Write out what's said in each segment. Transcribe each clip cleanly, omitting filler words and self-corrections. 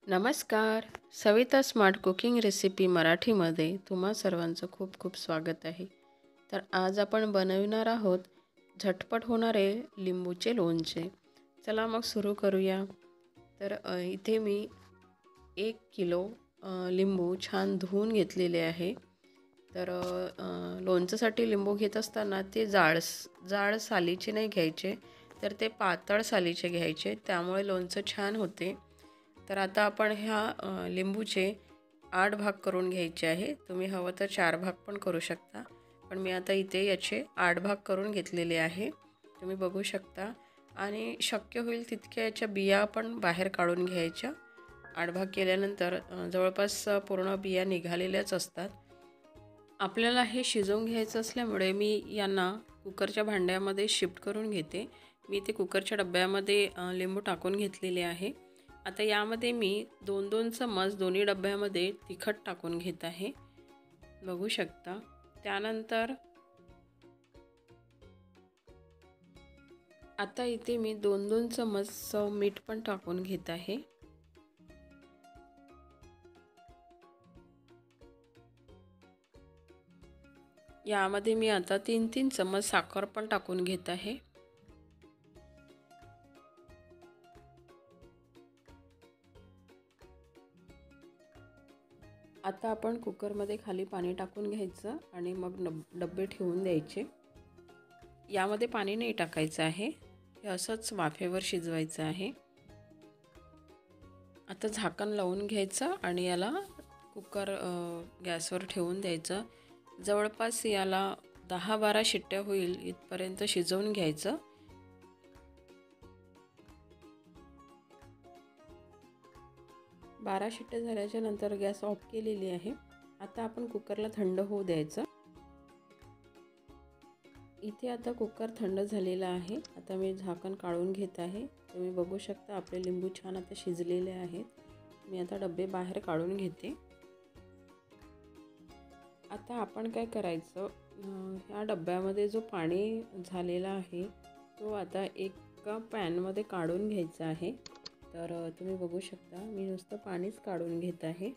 नमस्कार. Savita smart cooking recipe मराठीमध्ये तुम्हा सर्वांचं खूप खूप स्वागत आहे. तर आज आपण बनविणार आहोत झटपट होणारे लिंबूचे लोणचे. चला मग सुरू करूया. तर इथे मी 1 किलो लिंबू छान धुवून घेतलेले आहे. तर लोणच्यासाठी लिंबू घेत असताना ते जाड सालीचे नाही घ्यायचे, तर ते पातळ सालीचे घ्यायचे, त्यामुळे लोणचं छान होते. तर आता आपण ह्या लिंबूचे 8 भाग करून घ्यायचे आहे. तुम्ही हवं तर 4 भाग पण करू शकता, पण मी आता इथे याचे 8 भाग करून घेतलेले आहे. तुम्ही बघू शकता. आणि शक्य होईल तितक्या याच्या बिया पण बाहेर काढून घ्यायच्या. 8 भाग केल्यानंतर जवळपास पूर्ण बिया निघालेल्याच असतात. आपल्याला हे शिजवून घ्यायचं असल्यामुळे मी यांना कुकरच्या भांड्यामध्ये शिफ्ट करून घेते. मी ते कुकरच्या डब्यामध्ये लिंबू टाकून घेतलेले आहे. आता यामध्ये मी 2-2 चम्मच दोन्ही डब्यामध्ये तिखट टाकून घेत आहे. बघू शकता. त्यानंतर आता इथे मी 2-2 चम्मच मीठ पण टाकून घेत आहे. यामध्ये मी आता 3-3 चम्मच साखर पण टाकून घेत आहे. आता आपण कुकरमध्ये खाली पाणी टाकून घ्यायचं आणि मग डब्बे ठेवून द्यायचे. यामध्ये पाणी नाही टाकायचं आहे, हे असंच वाफेवर शिजवायचं आहे. आता झाकण लावून घ्यायचं आणि याला कुकर गॅसवर ठेवून द्यायचं. जवळपास याला 10-12 शिट्ट्या होईल इथपर्यंत शिजवून घ्यायचं. बारा शिट्ट्या झाल्याच्या नंतर गॅस ऑफ केलेली आहे. आता आपण कुकरला थंड होऊ द्यायचं. इथे आता कुकर थंड झालेला आहे. आता मी झाकण काढून घेत आहे. तुम्ही बघू शकता आपले लिंबू छान आता शिजलेले आहेत. मी आता डब्बे बाहेर काढून घेते. आता आपण काय करायचं, ह्या डब्यामध्ये जो पाणी झालेला आहे तो आता एका पॅनमध्ये काढून घ्यायचा आहे. तर तुम्ही बघू शकता मी नुसतं पाणीच काढून घेत आहे.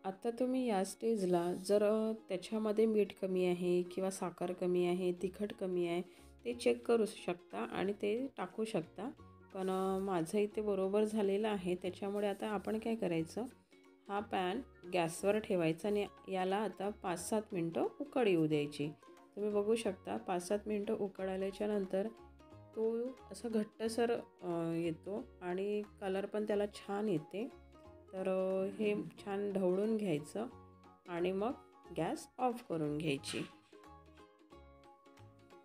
आता तुम्ही या स्टेजला जर त्याच्यामध्ये मीठ कमी आहे किंवा साखर कमी आहे, तिखट कमी आहे, ते चेक करू शकता आणि ते टाकू शकता. पण माझं इथे बरोबर झालेलं आहे. त्याच्यामुळे आता आपण काय करायचं, हा पॅन गॅसवर ठेवायचा आणि याला आता 5-7 मिनटं उकळ येऊ द्यायची. तुम्ही बघू शकता 5-7 मिनटं उकळ आल्याच्या नंतर तो असं घट्टसर येतो आणि कलर पण त्याला छान येते. तर हे छान ढवळून घ्यायचं आणि मग गॅस ऑफ करून घ्यायची.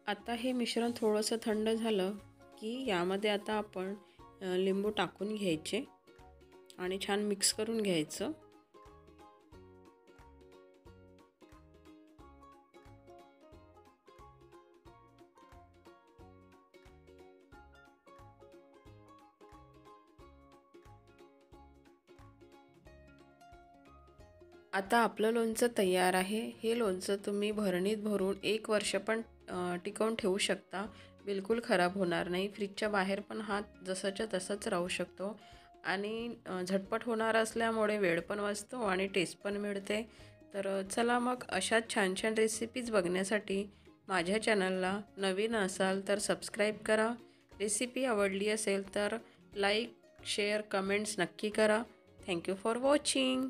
आता हे मिश्रण थोडंसं थंड झालं की यामध्ये आता आपण लिंबू टाकून घ्यायचे आणि छान मिक्स करून घ्यायचं. आता आपलं लोणचं तयार आहे. हे लोणचं तुम्ही भरणीत भरून 1 वर्ष पण टिकवून ठेवू शकता. बिलकुल खराब होणार नाही. फ्रीजच्या बाहेर पण हा जसाच्या तसाच राहू शकतो आणि झटपट होणार असल्यामुळे वेळ पण वाचतो आणि टेस्ट पण मिळते. तर चला मग अशाच छान छान रेसिपीज बघण्यासाठी माझ्या चॅनलला नवीन असाल तर सबस्क्राईब करा. रेसिपी आवडली असेल तर लाईक, शेअर, कमेंट्स नक्की करा. Thank you for watching.